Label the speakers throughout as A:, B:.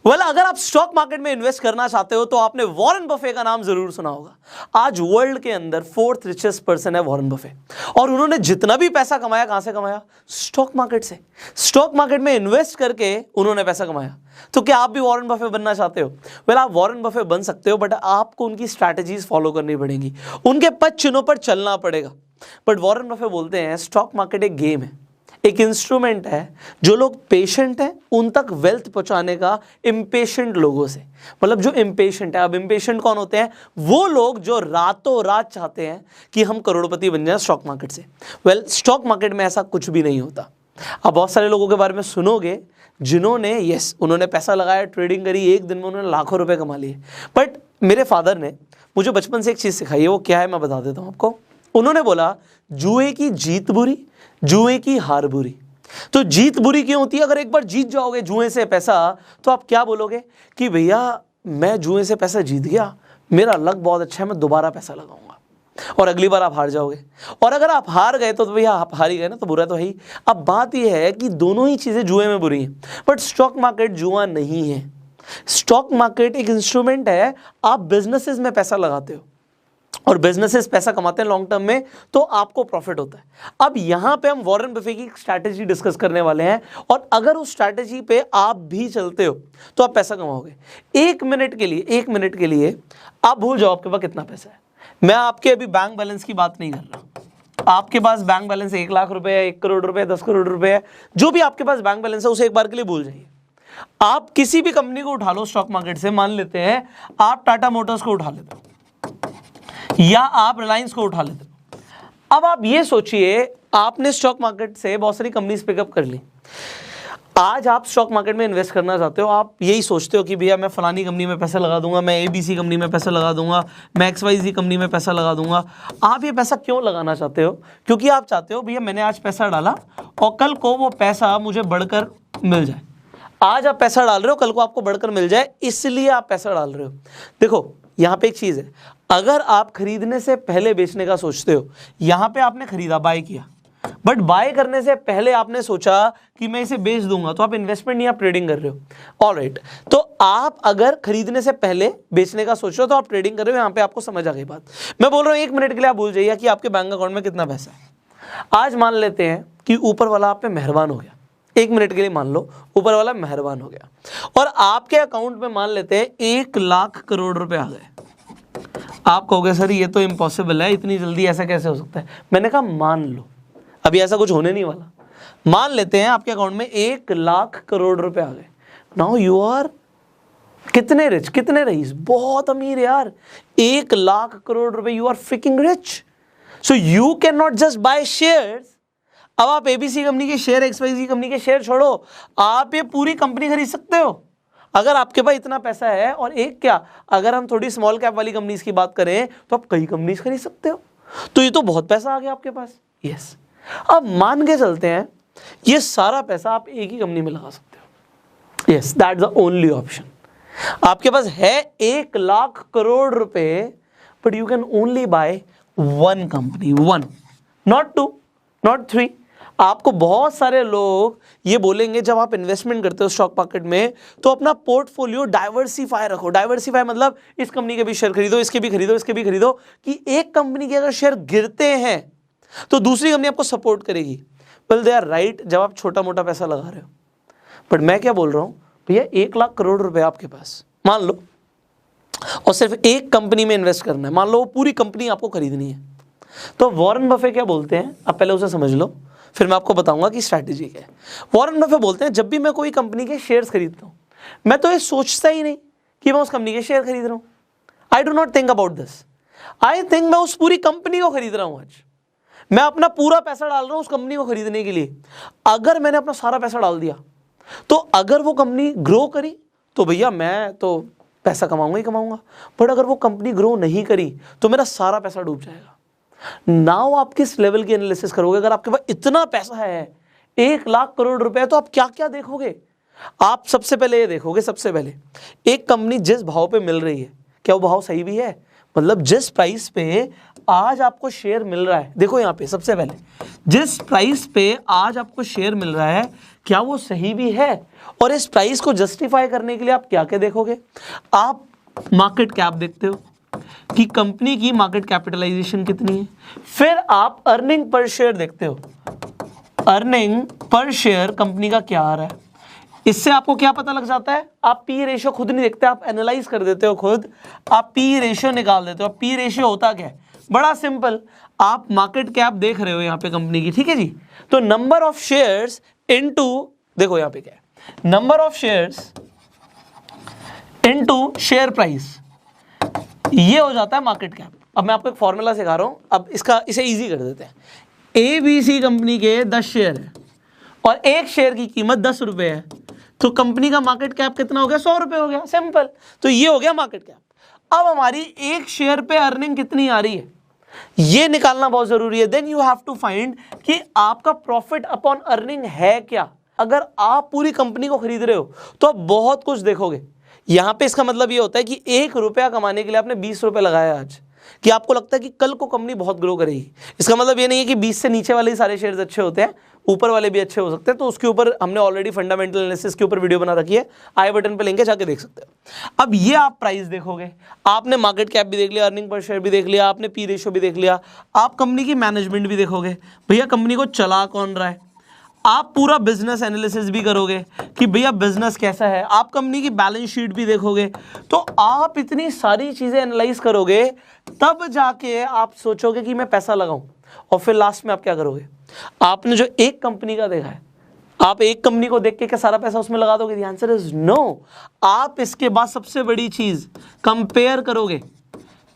A: अगर आप stock market में इन्वेस्ट करना चाहते हो तो आपने वॉरेन बफे का नाम जरूर सुना होगा। आज वर्ल्ड के अंदर 4th रिचेस्ट पर्सन है वॉरेन बफे, और उन्होंने जितना भी पैसा कमाया कहां से कमाया? स्टॉक मार्केट से। स्टॉक मार्केट में इन्वेस्ट करके उन्होंने पैसा कमाया। तो क्या आप भी वॉरेन बफे बनना चाहते हो? आप वॉरेन बफे बन सकते हो, बट आपको उनकी स्ट्रैटेजीज फॉलो करनी पड़ेंगी, उनके पद चिन्हों पर चलना पड़ेगा। बट वॉरेन बफे बोलते हैं स्टॉक मार्केट एक गेम है, एक इंस्ट्रूमेंट है। जो लोग पेशेंट हैं उन तक वेल्थ पहुंचाने का इम्पेशेंट लोगों से, मतलब जो इम्पेशेंट है। अब इम्पेशेंट कौन होते हैं? वो लोग जो रातों रात चाहते हैं कि हम करोड़पति बन जाएं स्टॉक मार्केट से। स्टॉक मार्केट में ऐसा कुछ भी नहीं होता। आप बहुत सारे लोगों के बारे में सुनोगे जिन्होंने उन्होंने पैसा लगाया, ट्रेडिंग करी, एक दिन में उन्होंने लाखों रुपए कमा लिए। बट मेरे फादर ने मुझे बचपन से एक चीज़ सिखाई है, वो क्या है मैं बता देता हूँ आपको। उन्होंने बोला जुए की जीत बुरी, जुए की हार बुरी। तो जीत बुरी क्यों होती है? अगर एक बार जीत जाओगे जुए से पैसा तो आप क्या बोलोगे कि भैया मैं जुए से पैसा जीत गया, मेरा लक बहुत अच्छा है, मैं दोबारा पैसा लगाऊंगा। और अगली बार आप हार जाओगे। और अगर आप हार गए तो भैया आप हार ही गए ना, तो बुरा तो है ही। अब बात यह है कि दोनों ही चीज़ें जुए में बुरी हैं, बट स्टॉक मार्केट जुआ नहीं है। स्टॉक मार्केट एक इंस्ट्रूमेंट है। आप बिजनेसेस में पैसा लगाते हो और बिजनेसेस पैसा कमाते हैं लॉन्ग टर्म में, तो आपको प्रॉफिट होता है। अब यहां पे हम वॉरेन बफे की स्ट्रैटेजी डिस्कस करने वाले हैं, और अगर उस स्ट्रैटेजी पे आप भी चलते हो तो आप पैसा कमाओगे। एक मिनट के लिए आप भूल जाओ आपके पास कितना पैसा है। मैं आपके अभी बैंक बैलेंस की बात नहीं कर रहा। आपके पास बैंक बैलेंस 1 लाख रुपए है, 1 करोड़ रुपए, 10 करोड़ रुपए है, जो भी आपके पास बैंक बैलेंस है उसे एक बार के लिए भूल जाइए। आप किसी भी कंपनी को उठा लो स्टॉक मार्केट से, मान लेते हैं आप टाटा मोटर्स को उठा लेते हो या आप रिलायंस को उठा लेते हो। अब आप ये सोचिए, आपने स्टॉक मार्केट से बहुत सारी कंपनीज पिकअप कर ली। आज आप स्टॉक मार्केट में इन्वेस्ट करना चाहते हो, आप यही सोचते हो कि भैया मैं फलानी कंपनी में पैसा लगा दूंगा, मैं ABC कंपनी में पैसा लगा दूंगा, मैं XYZ कंपनी में पैसा लगा दूंगा। आप ये पैसा क्यों लगाना चाहते हो? क्योंकि आप चाहते हो भैया मैंने आज पैसा डाला और कल को वो पैसा मुझे बढ़कर मिल जाए। आज आप पैसा डाल रहे हो, कल को आपको बढ़कर मिल जाए, इसलिए आप पैसा डाल रहे हो। देखो यहाँ पे एक चीज़ है, अगर आप खरीदने से पहले बेचने का सोचते हो, यहाँ पे आपने खरीदा, बाय किया, बट बाय करने से पहले आपने सोचा कि मैं इसे बेच दूंगा, तो आप इन्वेस्टमेंट नहीं, आप ट्रेडिंग कर रहे हो। ऑलराइट, तो आप अगर खरीदने से पहले बेचने का सोच रहे हो तो आप ट्रेडिंग कर रहे हो। यहाँ पे आपको समझ आ गई बात। मैं बोल रहा हूँ 1 मिनट के लिए आप भूल जाइए कि आपके बैंक अकाउंट में कितना पैसा है। आज मान लेते हैं कि ऊपर वाला आप पे मेहरबान हो गया, 1 मिनट के लिए मान लो ऊपर वाला मेहरबान हो गया, और आपके अकाउंट में मान लेते हैं 1 लाख करोड़ रुपए आ गए। आप कहोगे सर ये तो इम्पॉसिबल है, इतनी जल्दी ऐसा कैसे हो सकता है? मैंने कहा मान लो, अभी ऐसा कुछ होने नहीं वाला। मान लेते हैं आपके अकाउंट में 1 लाख करोड़ रुपए आ गए। नाउ यू आर कितने रिच, कितने रईस, बहुत अमीर यार। 1 लाख करोड़ रुपए, you are freaking rich. So you can not just buy shares. अब आप ABC कंपनी के शेयर, XYZ कंपनी के शेयर छोड़ो, आप ये पूरी कंपनी खरीद सकते हो अगर आपके पास इतना पैसा है। और एक क्या, अगर हम थोड़ी स्मॉल कैप वाली कंपनीज की बात करें तो आप कई कंपनीज खरीद सकते हो। तो ये तो बहुत पैसा आ गया आपके पास। यस, अब मान के चलते हैं ये सारा पैसा आप एक ही कंपनी में लगा सकते हो। Yes, that's the only option. आपके पास है 1 लाख करोड़ रुपए, but you can only by 1 company, 1, not 2, not 3। आपको बहुत सारे लोग ये बोलेंगे जब आप इन्वेस्टमेंट करते हो स्टॉक मार्केट में तो अपना पोर्टफोलियो डाइवर्सिफाई रखो। डाइवर्सिफाई मतलब इस कंपनी के भी शेयर खरीदो, इसके भी खरीदो, इसके भी खरीदो, कि एक कंपनी के अगर शेयर गिरते हैं तो दूसरी कंपनी आपको सपोर्ट करेगी। वेल दे आर राइट जब आप छोटा मोटा पैसा लगा रहे हो। बट मैं क्या बोल रहा हूँ भैया, 1 लाख करोड़ रुपए आपके पास मान लो, और सिर्फ एक कंपनी में इन्वेस्ट करना है, मान लो वो पूरी कंपनी आपको खरीदनी है। तो वॉरेन बफे क्या बोलते हैं, अब पहले उसे समझ लो, फिर मैं आपको बताऊंगा कि स्ट्रैटेजी क्या है। वॉरेन बफे बोलते हैं जब भी मैं कोई कंपनी के शेयर्स खरीदता हूं, मैं तो ये सोचता ही नहीं कि मैं उस कंपनी के शेयर खरीद रहा हूं। I do not think about this. I think मैं उस पूरी कंपनी को खरीद रहा हूं। आज मैं अपना पूरा पैसा डाल रहा हूं उस कंपनी को खरीदने के लिए। अगर मैंने अपना सारा पैसा डाल दिया तो अगर वो कंपनी ग्रो करी तो भैया मैं तो पैसा कमाऊंगा ही कमाऊंगा, बट अगर वो कंपनी ग्रो नहीं करी तो मेरा सारा पैसा डूब जाएगा। नाउ आप किस लेवल की एनालिसिस करोगे? अगर आपके पास इतना पैसा है 1 लाख करोड़ रुपए, तो आप क्या क्या देखोगे? आप सबसे पहले ये देखोगे, सबसे पहले एक कंपनी जिस भाव पे मिल रही है, क्या वो भाव सही भी है? मतलब जिस प्राइस पे आज आपको शेयर मिल रहा है, देखो यहाँ पे सबसे पहले जिस प्राइस पे आज आपको शेयर मिल रहा है, क्या वो सही भी है? और इस प्राइस को जस्टिफाई करने के लिए आप क्या क्या देखोगे? आप मार्केट कैप देखते हो कि कंपनी की मार्केट कैपिटलाइजेशन कितनी है, फिर आप अर्निंग पर शेयर देखते हो, अर्निंग पर शेयर कंपनी का क्या आ रहा है। इससे आपको क्या पता लग जाता है? आप पी रेशियो खुद नहीं देखते, आप एनालाइज कर देते हो खुद, आप पी रेशियो निकाल देते हो। पी रेशियो होता क्या है? बड़ा सिंपल, आप मार्केट कैप देख रहे हो यहाँ पे कंपनी की, ठीक है जी, तो नंबर ऑफ शेयर्स इनटू, देखो यहाँ पे क्या है, number of shares into share price, ये हो जाता है मार्केट कैप। अब मैं आपको एक फॉर्मूला सिखा रहा हूं, अब इसे इजी कर देते हैं। ABC कंपनी के 10 शेयर है और एक शेयर की कीमत 10 रुपए है, तो कंपनी का मार्केट कैप कितना हो गया? 100 रुपए हो गया, सिंपल। तो ये हो गया मार्केट कैप। अब हमारी एक शेयर पे अर्निंग कितनी आ रही है, ये निकालना बहुत जरूरी है। Then you have to find कि आपका प्रॉफिट अपॉन अर्निंग है क्या। अगर आप पूरी कंपनी को खरीद रहे हो तो आप बहुत कुछ देखोगे। यहां पे इसका मतलब ये होता है कि 1 रुपया कमाने के लिए आपने 20 रुपए लगाया आज, कि आपको लगता है कि कल को कंपनी बहुत ग्रो करेगी। इसका मतलब ये नहीं है कि 20 से नीचे वाले ही सारे शेयर्स अच्छे होते हैं, ऊपर वाले भी अच्छे हो सकते हैं। तो उसके ऊपर हमने ऑलरेडी फंडामेंटल एनालिसिस के ऊपर वीडियो बना रखी है, आई बटन पे लिंक है, जाके देख सकते हैं। अब ये आप प्राइस देखोगे, आपने मार्केट कैप भी देख लिया, अर्निंग पर शेयर भी देख लिया, आपने पी रेशियो भी देख लिया, आप कंपनी की मैनेजमेंट भी देखोगे, भैया कंपनी को चला कौन रहा है, आप पूरा बिजनेस एनालिसिस भी करोगे कि भैया बिजनेस कैसा है, आप कंपनी की बैलेंस शीट भी देखोगे। तो आप इतनी सारी चीजें एनालाइज करोगे, तब जाके आप सोचोगे कि मैं पैसा लगाऊं। और फिर लास्ट में आप क्या करोगे? आपने जो एक कंपनी का देखा है, आप एक कंपनी को देख के क्या सारा पैसा उसमें लगा दोगे? The answer is no. आप इसके बाद सबसे बड़ी चीज कंपेयर करोगे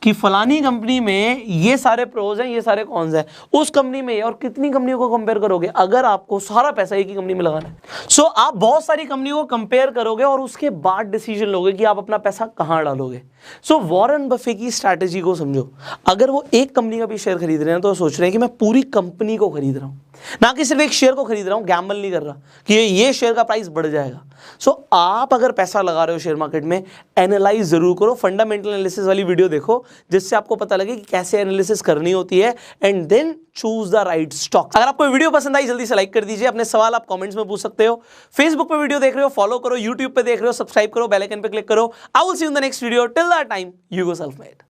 A: कि फलानी कंपनी में ये सारे प्रोज हैं, ये सारे कॉन्स हैं, उस कंपनी में और कितनी कंपनियों को कंपेयर करोगे अगर आपको सारा पैसा एक ही कंपनी में लगाना है। सो आप बहुत सारी कंपनियों को कंपेयर करोगे और उसके बाद डिसीजन लोगे कि आप अपना पैसा कहां डालोगे। सो वॉरेन बफे की स्ट्रैटेजी को समझो। अगर वो एक कंपनी का भी शेयर खरीद रहे हैं तो सोच रहे हैं कि मैं पूरी कंपनी को खरीद रहा हूं, ना कि सिर्फ एक शेयर को खरीद रहा हूं, गैम्बल नहीं कर रहा कि ये शेयर का प्राइस बढ़ जाएगा। सो आप अगर पैसा लगा रहे हो शेयर मार्केट में, एनालाइज जरूर करो, फंडामेंटल एनालिसिस वाली वीडियो देखो, जिससे आपको पता लगे कि कैसे एनालिसिस करनी होती है, and then choose the right stock. अगर आपको वीडियो पसंद आई जल्दी से लाइक कर दीजिए, अपने सवाल आप कमेंट्स में पूछ सकते हो। फेसबुक पे वीडियो देख रहे हो फॉलो करो, यूट्यूब पे देख रहे हो सब्सक्राइब करो, बेल आइकन पे क्लिक करो। I will see you in the next video. Till that time, you go self made.